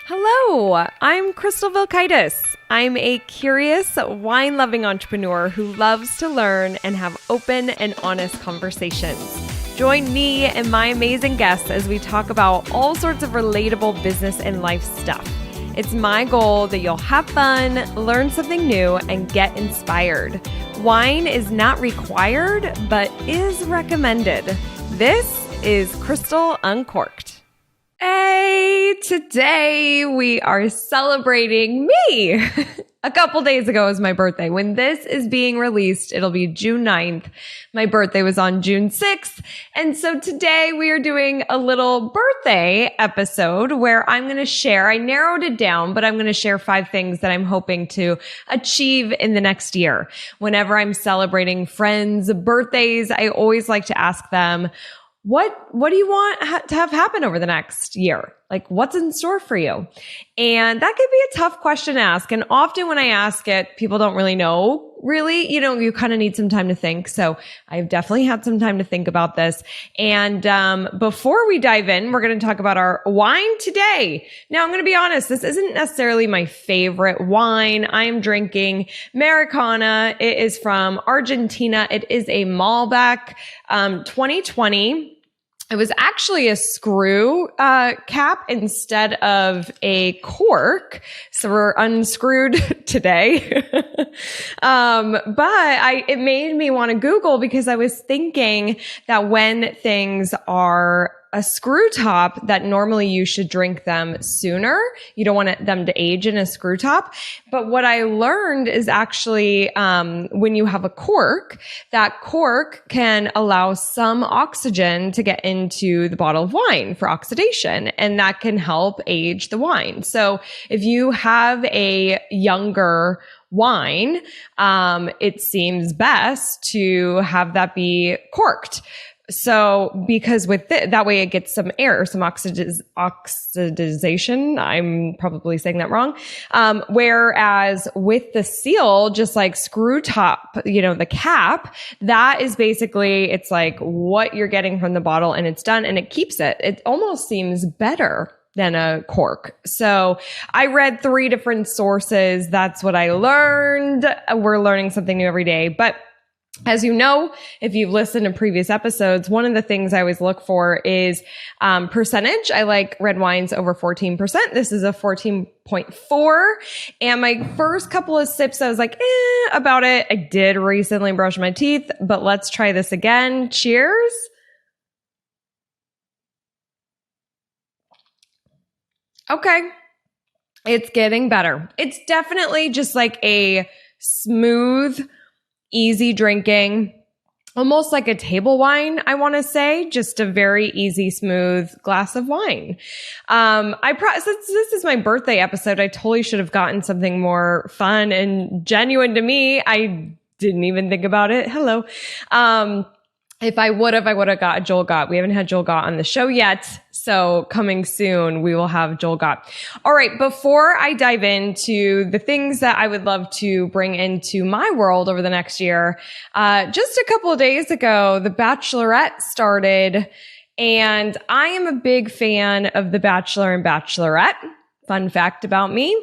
Hello, I'm Crystal Vilkaitis. I'm a curious, wine-loving entrepreneur who loves to learn and have open and honest conversations. Join me and my amazing guests as we talk about all sorts of relatable business and life stuff. It's my goal that you'll have fun, learn something new, and get inspired. Wine is not required, but is recommended. This is Crystal Uncorked. Hey, today we are celebrating me. A couple days ago was my birthday. When this is being released, it'll be June 9th. My birthday was on June 6th. And so today we are doing a little birthday episode where I'm going to share, I narrowed it down, but I'm going to share 5 things that I'm hoping to achieve in the next year. Whenever I'm celebrating friends' birthdays, I always like to ask them, what do you want to have happen over the next year? Like, what's in store for you? And that could be a tough question to ask. And often when I ask it, people don't really know. Really, you kind of need some time to think. So I've definitely had some time to think about this. And before we dive in, we're going to talk about our wine today. Now, I'm going to be honest, this isn't necessarily my favorite wine. I am drinking Americana. It is from Argentina. It is a Malbec 2020. It was actually a screw cap instead of a cork. So we're unscrewed today. But it made me want to Google because I was thinking that when things are a screw top, that normally you should drink them sooner. You don't want them to age in a screw top. But what I learned is actually when you have a cork, that cork can allow some oxygen to get into the bottle of wine for oxidation, and that can help age the wine. So if you have a younger wine, it seems best to have that be corked. So, because with that way it gets some air, some oxidization. I'm probably saying that wrong. Whereas with the seal, just like screw top, the cap, that is basically, it's like what you're getting from the bottle and it's done and it keeps it. It almost seems better than a cork. So I read 3 different sources. That's what I learned. We're learning something new every day, but as you know, if you've listened to previous episodes, one of the things I always look for is percentage. I like red wines over 14%. This is a 14.4. And my first couple of sips, I was like, about it. I did recently brush my teeth, but let's try this again. Cheers. Okay. It's getting better. It's definitely just like a smooth, easy drinking, almost like a table wine, I want to say, just a very easy, smooth glass of wine. Since this is my birthday episode, I totally should have gotten something more fun and genuine to me. I didn't even think about it. Hello. If I would have got a Joel Gott. We haven't had Joel Gott on the show yet. So coming soon, we will have Joel Gott. All right. Before I dive into the things that I would love to bring into my world over the next year, just a couple of days ago, The Bachelorette started, and I am a big fan of The Bachelor and Bachelorette. Fun fact about me.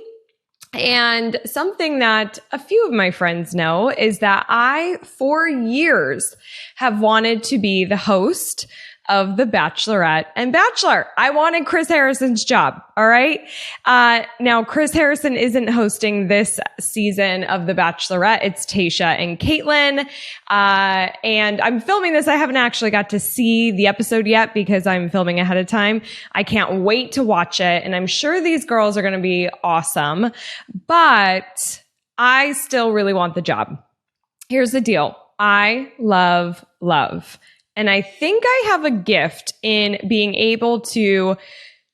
And something that a few of my friends know is that I, for years, have wanted to be the host of The Bachelorette and Bachelor. I wanted Chris Harrison's job. All right. Now Chris Harrison isn't hosting this season of The Bachelorette. It's Tayshia and Caitlyn. And I'm filming this. I haven't actually got to see the episode yet because I'm filming ahead of time. I can't wait to watch it. And I'm sure these girls are going to be awesome, but I still really want the job. Here's the deal. I love love. And I think I have a gift in being able to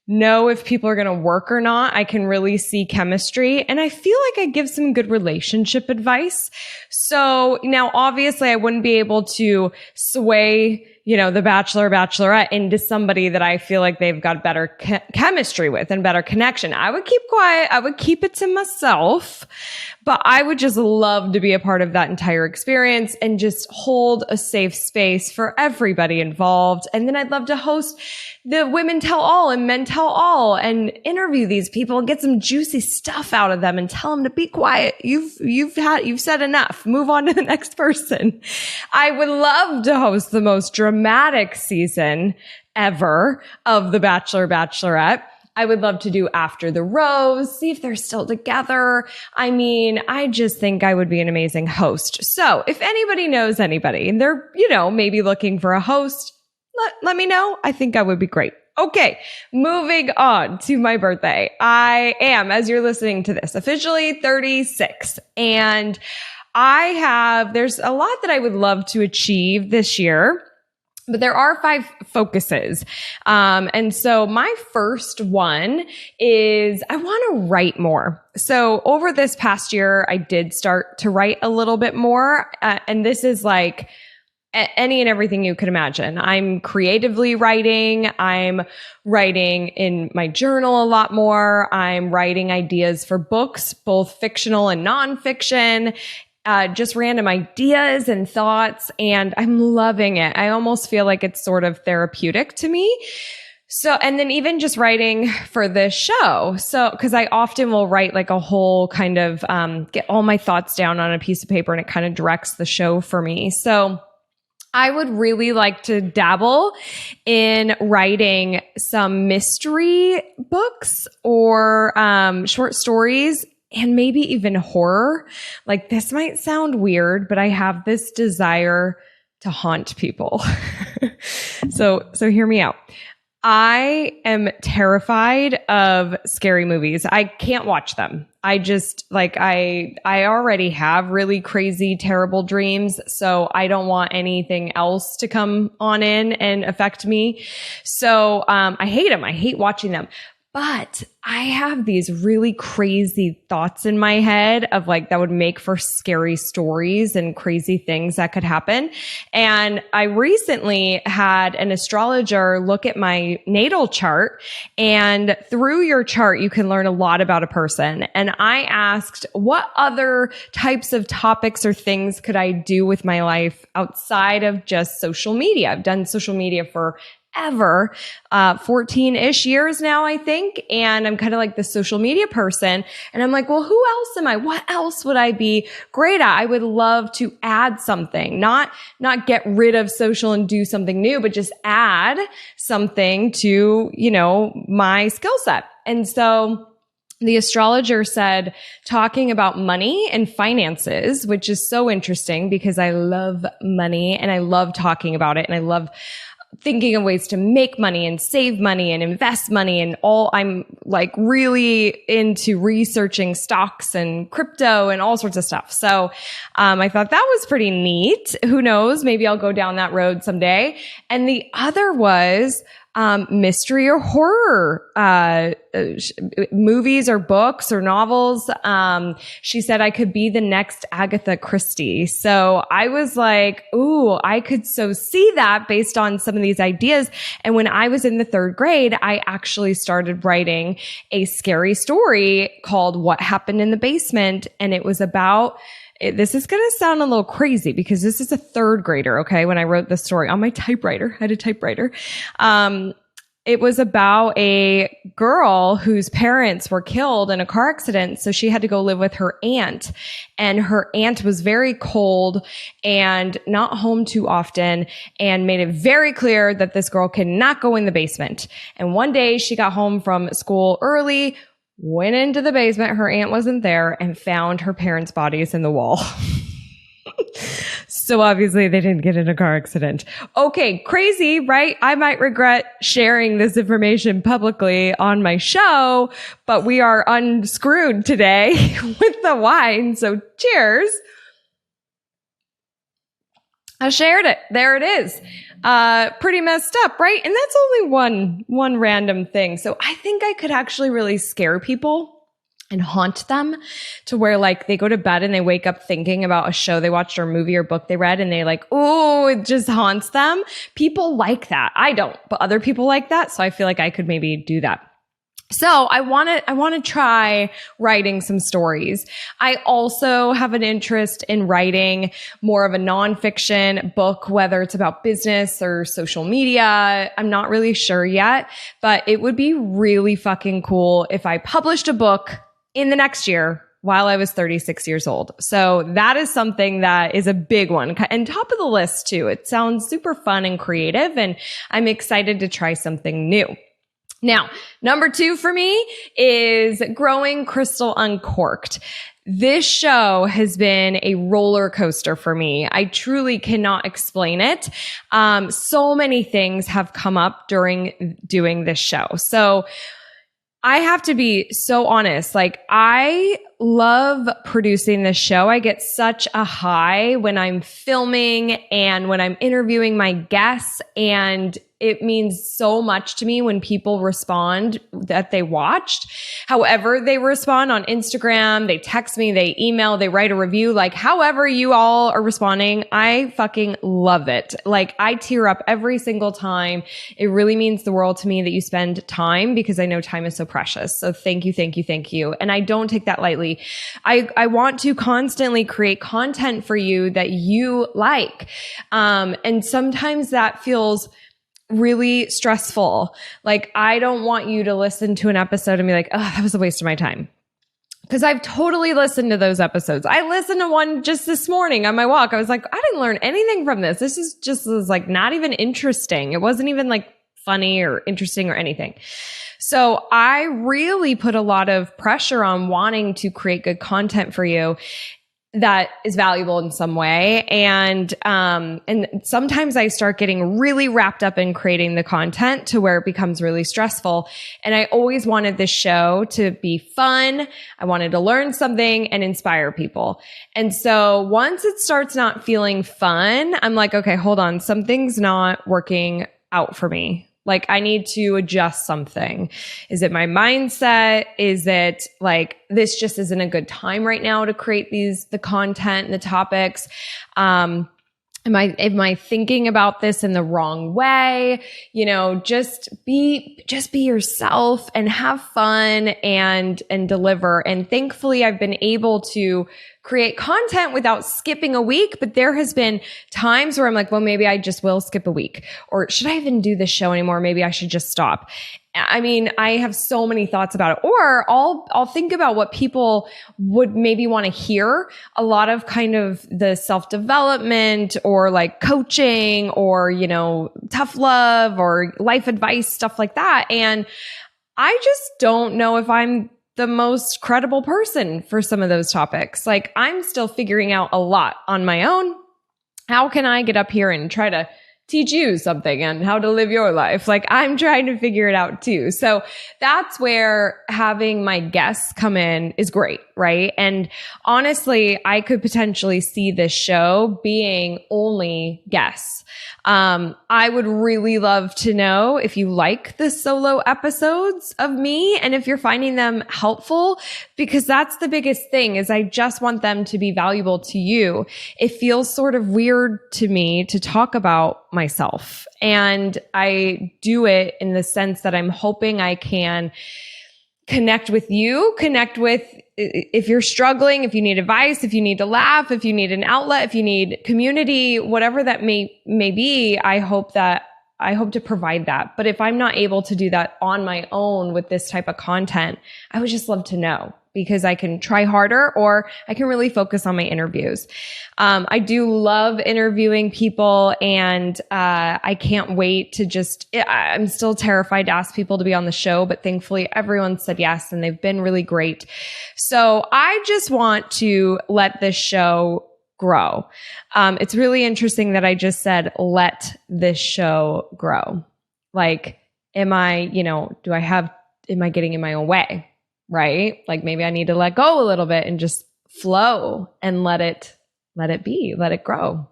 know if people are going to work or not. I can really see chemistry, and I feel like I give some good relationship advice. So now obviously I wouldn't be able to sway the bachelor, bachelorette into somebody that I feel like they've got better chemistry with and better connection. I would keep quiet. I would keep it to myself, but I would just love to be a part of that entire experience and just hold a safe space for everybody involved. And then I'd love to host the Women Tell All and Men Tell All and interview these people and get some juicy stuff out of them and tell them to be quiet. You've said enough. Move on to the next person. I would love to host the most dramatic season ever of The Bachelor, Bachelorette. I would love to do After the Rose, see if they're still together. I mean, I just think I would be an amazing host. So if anybody knows anybody and they're, maybe looking for a host, let me know. I think I would be great. Okay, moving on to my birthday. I am, as you're listening to this, officially 36. And there's a lot that I would love to achieve this year. But there are 5 focuses. And so my first one is I want to write more. So over this past year, I did start to write a little bit more. And this is like any and everything you could imagine. I'm creatively writing. I'm writing in my journal a lot more. I'm writing ideas for books, both fictional and nonfiction. Just random ideas and thoughts, and I'm loving it. I almost feel like it's sort of therapeutic to me. So, and then even just writing for this show. So, cause I often will write like a whole kind of, get all my thoughts down on a piece of paper, and it kind of directs the show for me. So I would really like to dabble in writing some mystery books or, short stories. And maybe even horror. Like, this might sound weird, but I have this desire to haunt people. So hear me out. I am terrified of scary movies. I can't watch them. I just I already have really crazy, terrible dreams. So I don't want anything else to come on in and affect me. So, I hate them. I hate watching them. But I have these really crazy thoughts in my head of that would make for scary stories and crazy things that could happen. And I recently had an astrologer look at my natal chart, and through your chart, you can learn a lot about a person. And I asked, what other types of topics or things could I do with my life outside of just social media? I've done social media for 14-ish years now, I think. And I'm kind of like the social media person. And I'm like, well, who else am I? What else would I be great at? I would love to add something, not get rid of social and do something new, but just add something to, my skill set. And so the astrologer said talking about money and finances, which is so interesting because I love money and I love talking about it and I love thinking of ways to make money and save money and invest money and all. I'm really into researching stocks and crypto and all sorts of stuff. So, I thought that was pretty neat. Who knows? Maybe I'll go down that road someday. And the other was, mystery or horror, movies or books or novels. She said I could be the next Agatha Christie. So I was like, ooh, I could so see that based on some of these ideas. And when I was in the 3rd grade, I actually started writing a scary story called What Happened in the Basement. And it was about this is going to sound a little crazy because this is a 3rd grader, okay? When I wrote this story on my typewriter, I had a typewriter. It was about a girl whose parents were killed in a car accident. So she had to go live with her aunt, and her aunt was very cold and not home too often and made it very clear that this girl cannot go in the basement. And one day she got home from school early, went into the basement, her aunt wasn't there, and found her parents' bodies in the wall. So obviously they didn't get in a car accident. Okay, crazy, right? I might regret sharing this information publicly on my show, but we are unscrewed today with the wine. So cheers. I shared it. There it is. Pretty messed up, right? And that's only one random thing. So I think I could actually really scare people. and haunt them to where like they go to bed and they wake up thinking about a show they watched or a movie or book they read and they like, oh, it just haunts them. People like that. I don't, but other people like that. So I feel like I could maybe do that. So I want to try writing some stories. I also have an interest in writing more of a nonfiction book, whether it's about business or social media. I'm not really sure yet, but it would be really fucking cool if I published a book in the next year while I was 36 years old. So that is something that is a big one and top of the list too. It sounds super fun and creative, and I'm excited to try something new. Now, number 2 for me is growing Crystal Uncorked. This show has been a roller coaster for me. I truly cannot explain it. So many things have come up during doing this show. So I have to be so honest. Like, I love producing this show. I get such a high when I'm filming and when I'm interviewing my guests, and it means so much to me when people respond that they watched. However they respond on Instagram, they text me, they email, they write a review, like however you all are responding, I fucking love it. Like, I tear up every single time. It really means the world to me that you spend time, because I know time is so precious. So thank you, thank you, thank you. And I don't take that lightly. I want to constantly create content for you that you like. And sometimes that feels really stressful. Like, I don't want you to listen to an episode and be like, oh, that was a waste of my time. Because I've totally listened to those episodes. I listened to one just this morning on my walk. I was like, I didn't learn anything from this. This is just was like not even interesting. It wasn't even like funny or interesting or anything. So I really put a lot of pressure on wanting to create good content for you that is valuable in some way. And sometimes I start getting really wrapped up in creating the content to where it becomes really stressful. And I always wanted this show to be fun. I wanted to learn something and inspire people. And so once it starts not feeling fun, I'm like, okay, hold on. Something's not working out for me. Like, I need to adjust something. Is it my mindset? Is it like, this just isn't a good time right now to create the content and the topics? Am I thinking about this in the wrong way? You know, just be yourself and have fun and deliver. And thankfully I've been able to create content without skipping a week. But there has been times where I'm like, well, maybe I just will skip a week, or should I even do this show anymore? Maybe I should just stop. I mean, I have so many thoughts about it. Or I'll think about what people would maybe want to hear. A lot of kind of the self-development or like coaching or, you know, tough love or life advice, stuff like that. And I just don't know if I'm the most credible person for some of those topics. Like, I'm still figuring out a lot on my own. How can I get up here and try to teach you something and how to live your life? Like, I'm trying to figure it out too. So that's where having my guests come in is great, right? And honestly, I could potentially see this show being only guests. I would really love to know if you like the solo episodes of me and if you're finding them helpful, because that's the biggest thing, is I just want them to be valuable to you. It feels sort of weird to me to talk about myself, and I do it in the sense that I'm hoping I can connect with you, if you're struggling, if you need advice, if you need to laugh, if you need an outlet, if you need community, whatever that may be. I hope to provide that. But if I'm not able to do that on my own with this type of content, I would just love to know, because I can try harder or I can really focus on my interviews. I do love interviewing people, and I can't wait to I'm still terrified to ask people to be on the show, but thankfully everyone said yes and they've been really great. So I just want to let this show grow. It's really interesting that I just said, let this show grow. Like, am I getting in my own way? Right? Like, maybe I need to let go a little bit and just flow and let it be, let it grow.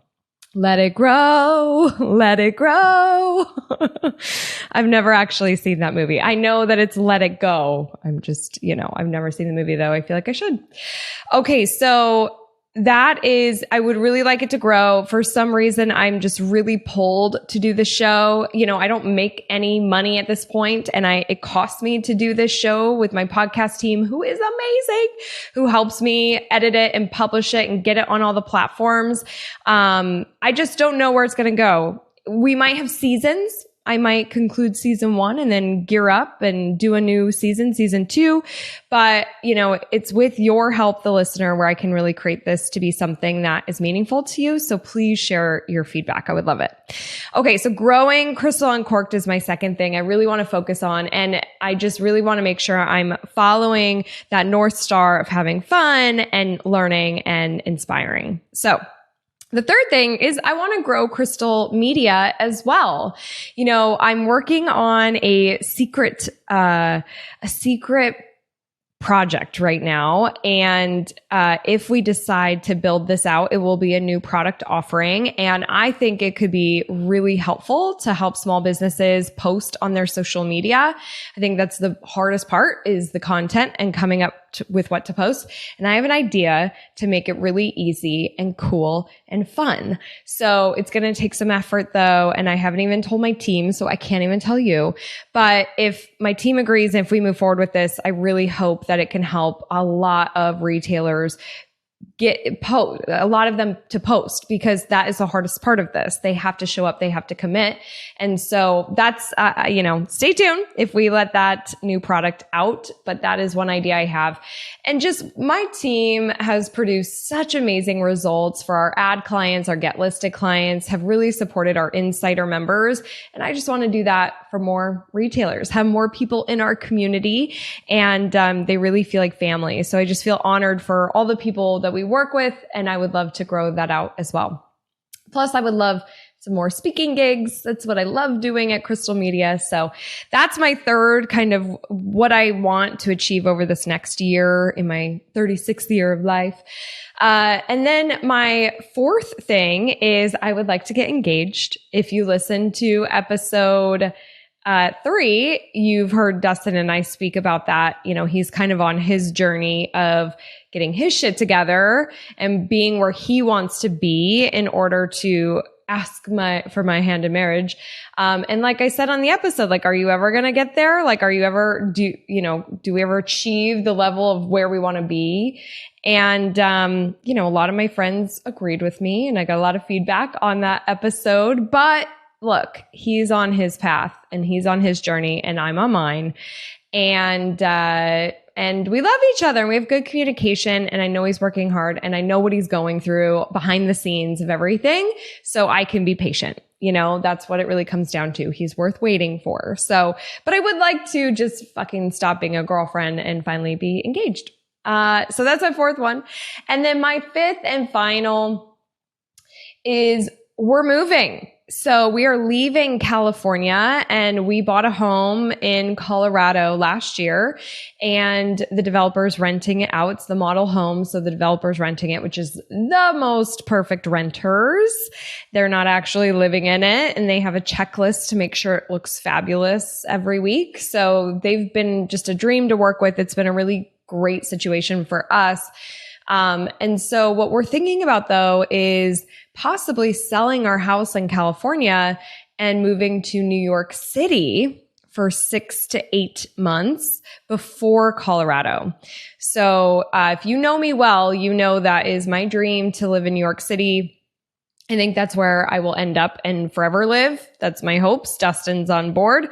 Let it grow, let it grow. I've never actually seen that movie. I know that it's Let It Go. I'm just, I've never seen the movie though. I feel like I should. Okay, so that is, I would really like it to grow. For some reason, I'm just really pulled to do the show. I don't make any money at this point, and it costs me to do this show with my podcast team, who is amazing, who helps me edit it and publish it and get it on all the platforms. I just don't know where it's going to go. We might have seasons. I might conclude season 1 and then gear up and do a new season 2. But, it's with your help, the listener, where I can really create this to be something that is meaningful to you. So please share your feedback. I would love it. Okay. So growing Crystal Uncorked is my second thing I really want to focus on. And I just really want to make sure I'm following that North Star of having fun and learning and inspiring. So the third thing is I want to grow Crystal Media as well. I'm working on a secret project right now. And if we decide to build this out, it will be a new product offering. And I think it could be really helpful to help small businesses post on their social media. I think that's the hardest part, is the content and coming up with what to post. And I have an idea to make it really easy and cool and fun. So it's going to take some effort though. And I haven't even told my team, so I can't even tell you. But if my team agrees and if we move forward with this, I really hope that it can help a lot of retailers a lot of them to post, because that is the hardest part of this. They have to show up, they have to commit. And so that's, stay tuned if we let that new product out, but that is one idea I have. And just my team has produced such amazing results for our ad clients, our Get Listed clients, have really supported our insider members. And I just want to do that for more retailers, have more people in our community, and they really feel like family. So I just feel honored for all the people that we work with, and I would love to grow that out as well. Plus, I would love some more speaking gigs. That's what I love doing at Crystal Media. So that's my third kind of what I want to achieve over this next year in my 36th year of life. And then my fourth thing is I would like to get engaged. If you listen to episode 3, you've heard Dustin and I speak about that. He's kind of on his journey of getting his shit together and being where he wants to be in order to ask for my hand in marriage. And like I said on the episode, are you ever going to get there? Are you ever, do we ever achieve the level of where we want to be? And, a lot of my friends agreed with me, and I got a lot of feedback on that episode, but look, he's on his path and he's on his journey and I'm on mine. And we love each other and we have good communication, and I know he's working hard and I know what he's going through behind the scenes of everything. So I can be patient. That's what it really comes down to. He's worth waiting for. So, but I would like to just fucking stop being a girlfriend and finally be engaged. So that's my fourth one. And then my fifth and final is we're moving. So we are leaving California, and we bought a home in Colorado last year, and the developer's renting it out. It's the model home. So the developer's renting it, which is the most perfect renters. They're not actually living in it, and they have a checklist to make sure it looks fabulous every week. So they've been just a dream to work with. It's been a really great situation for us. And so what we're thinking about though is possibly selling our house in California and moving to New York City for 6 to 8 months before Colorado. So, if you know me well, you know that is my dream to live in New York City. I think that's where I will end up and forever live. That's my hopes. Dustin's on board.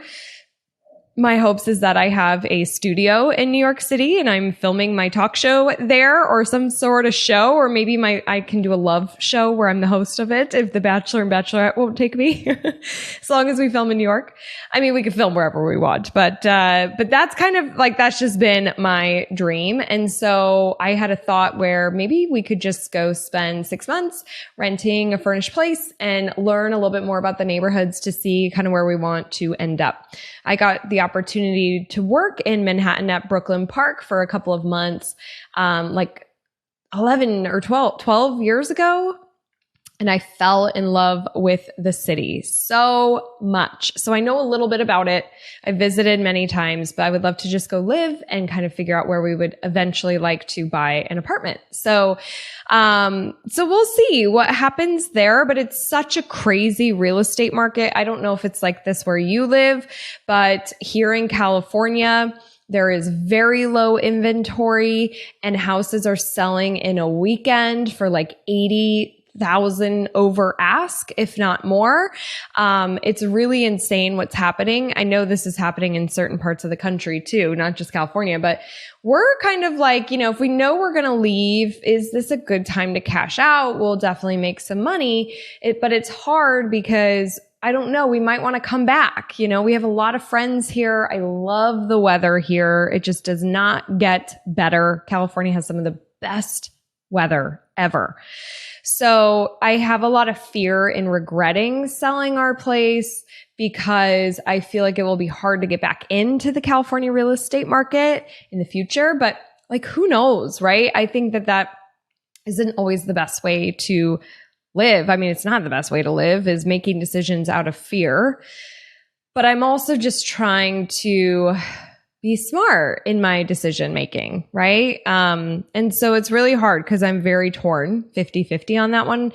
My hopes is that I have a studio in New York City and I'm filming my talk show there, or some sort of show, or maybe I can do a love show where I'm the host of it if the Bachelor and Bachelorette won't take me. As long as we film in New York. I mean, we can film wherever we want, but that's kind of that's just been my dream. And so I had a thought where maybe we could just go spend 6 months renting a furnished place and learn a little bit more about the neighborhoods to see kind of where we want to end up. I got the opportunity to work in Manhattan at Brooklyn Park for a couple of months, 11 or 12 years ago. and I fell in love with the city so much. So I know a little bit about it. I visited many times, but I would love to just go live and kind of figure out where we would eventually like to buy an apartment. So we'll see what happens there, but it's such a crazy real estate market. I don't know if it's like this where you live, but here in California, there is very low inventory and houses are selling in a weekend for like 80,000 over ask, if not more. It's really insane what's happening. I know this is happening in certain parts of the country too, not just California, but we're kind of like, if we know we're going to leave, is this a good time to cash out? We'll definitely make some money. But it's hard because I don't know, we might want to come back. We have a lot of friends here. I love the weather here. It just does not get better. California has some of the best weather ever. So I have a lot of fear in regretting selling our place because I feel like it will be hard to get back into the California real estate market in the future. But like, who knows, right? I think that isn't always the best way to live. I mean, it's not the best way to live, is making decisions out of fear. But I'm also just trying to be smart in my decision making, right? And so it's really hard because I'm very torn, 50-50 on that one.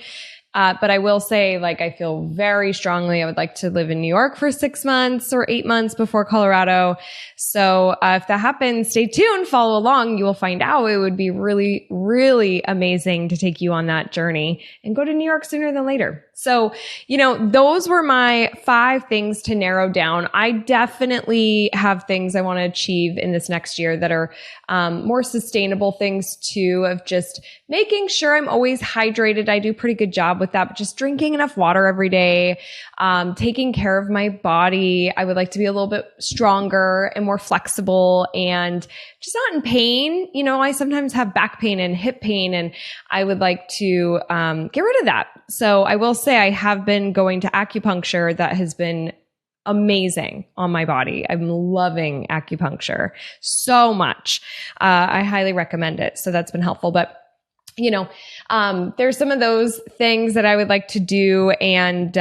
But I will say, like, I feel very strongly I would like to live in New York for 6 months or 8 months before Colorado. So if that happens, stay tuned, follow along. You will find out. It would be really, really amazing to take you on that journey and go to New York sooner than later. So, those were my 5 things to narrow down. I definitely have things I want to achieve in this next year that are more sustainable things too, of just making sure I'm always hydrated. I do a pretty good job with that, but just drinking enough water every day, taking care of my body. I would like to be a little bit stronger and more flexible and just not in pain. I sometimes have back pain and hip pain, and I would like to get rid of that. So I will say I have been going to acupuncture. That has been amazing on my body. I'm loving acupuncture so much. I highly recommend it. So that's been helpful. But there's some of those things that I would like to do, and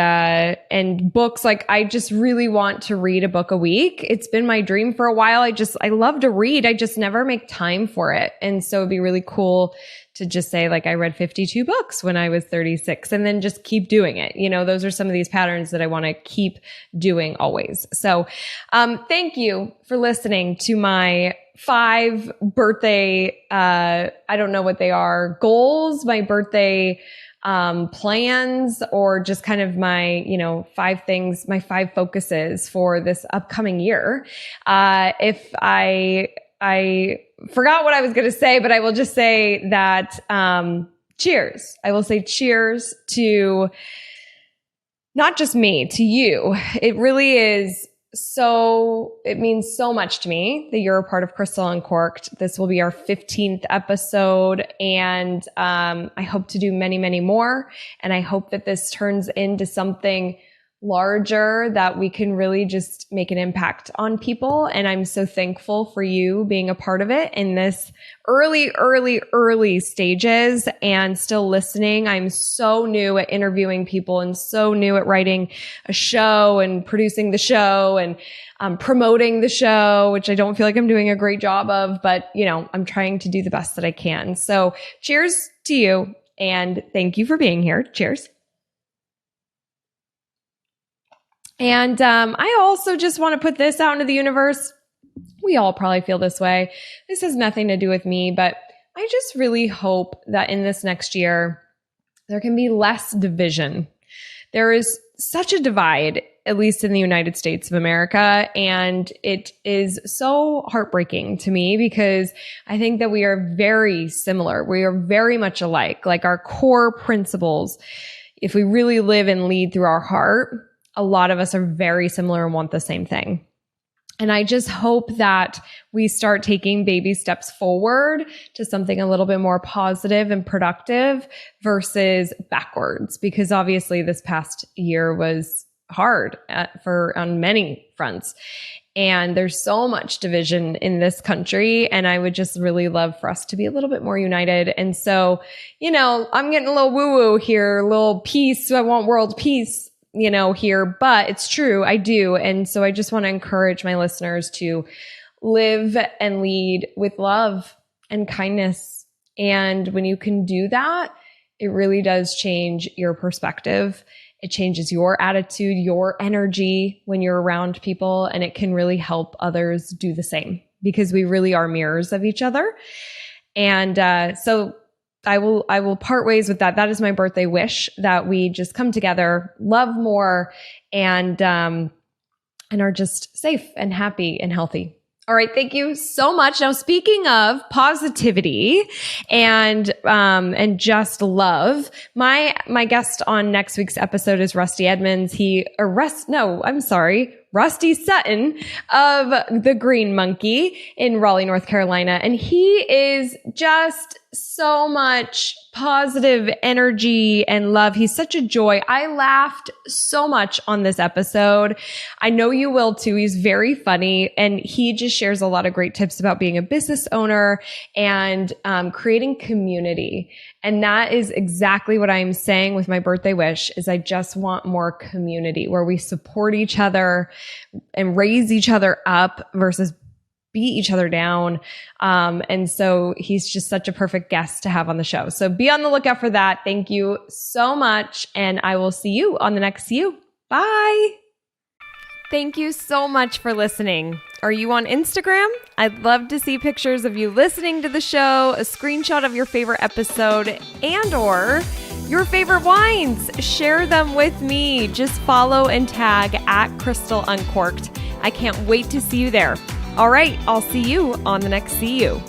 books. Like, I just really want to read a book a week. It's been my dream for a while. I love to read. I just never make time for it. And so it'd be really cool to just say, like, I read 52 books when I was 36, and then just keep doing it. Those are some of these patterns that I want to keep doing always. So, thank you for listening to my 5 birthday, I don't know what they are, goals, my birthday plans, or just kind of my, 5 things, my 5 focuses for this upcoming year. If I forgot what I was going to say, but I will just say that, cheers. I will say cheers to not just me, to you. It really is. So it means so much to me that you're a part of Crystal Uncorked. This will be our 15th episode, and I hope to do many, many more. And I hope that this turns into something larger, that we can really just make an impact on people. And I'm so thankful for you being a part of it in this early stages and still listening. I'm so new at interviewing people and so new at writing a show and producing the show and promoting the show, which I don't feel like I'm doing a great job of, but I'm trying to do the best that I can. So cheers to you, and thank you for being here. Cheers. And I also just want to put this out into the universe. We all probably feel this way. This has nothing to do with me, but I just really hope that in this next year, there can be less division. There is such a divide, at least in the United States of America, and it is so heartbreaking to me because I think that we are very similar. We are very much alike. Like, our core principles, if we really live and lead through our heart, a lot of us are very similar and want the same thing. And I just hope that we start taking baby steps forward to something a little bit more positive and productive versus backwards, because obviously this past year was hard on many fronts. And there's so much division in this country. And I would just really love for us to be a little bit more united. And so, I'm getting a little woo-woo here, a little peace. I want world peace, here, but it's true. I do. And so I just want to encourage my listeners to live and lead with love and kindness. And when you can do that, it really does change your perspective. It changes your attitude, your energy when you're around people, and it can really help others do the same because we really are mirrors of each other. And so I will part ways with that. That is my birthday wish, that we just come together, love more, and are just safe and happy and healthy. All right. Thank you so much. Now, speaking of positivity and just love, my guest on next week's episode is Rusty Edmonds. Rusty Sutton of the Green Monkey in Raleigh, North Carolina. And he is just so much positive energy and love. He's such a joy. I laughed so much on this episode. I know you will too. He's very funny, and he just shares a lot of great tips about being a business owner and creating community. And that is exactly what I'm saying with my birthday wish, is I just want more community where we support each other and raise each other up versus beat each other down. And so he's just such a perfect guest to have on the show. So be on the lookout for that. Thank you so much. And I will see you on the next See You. Bye. Thank you so much for listening. Are you on Instagram? I'd love to see pictures of you listening to the show, a screenshot of your favorite episode, and/or your favorite wines. Share them with me. Just follow and tag @Crystal Uncorked. I can't wait to see you there. All right, I'll see you on the next See You.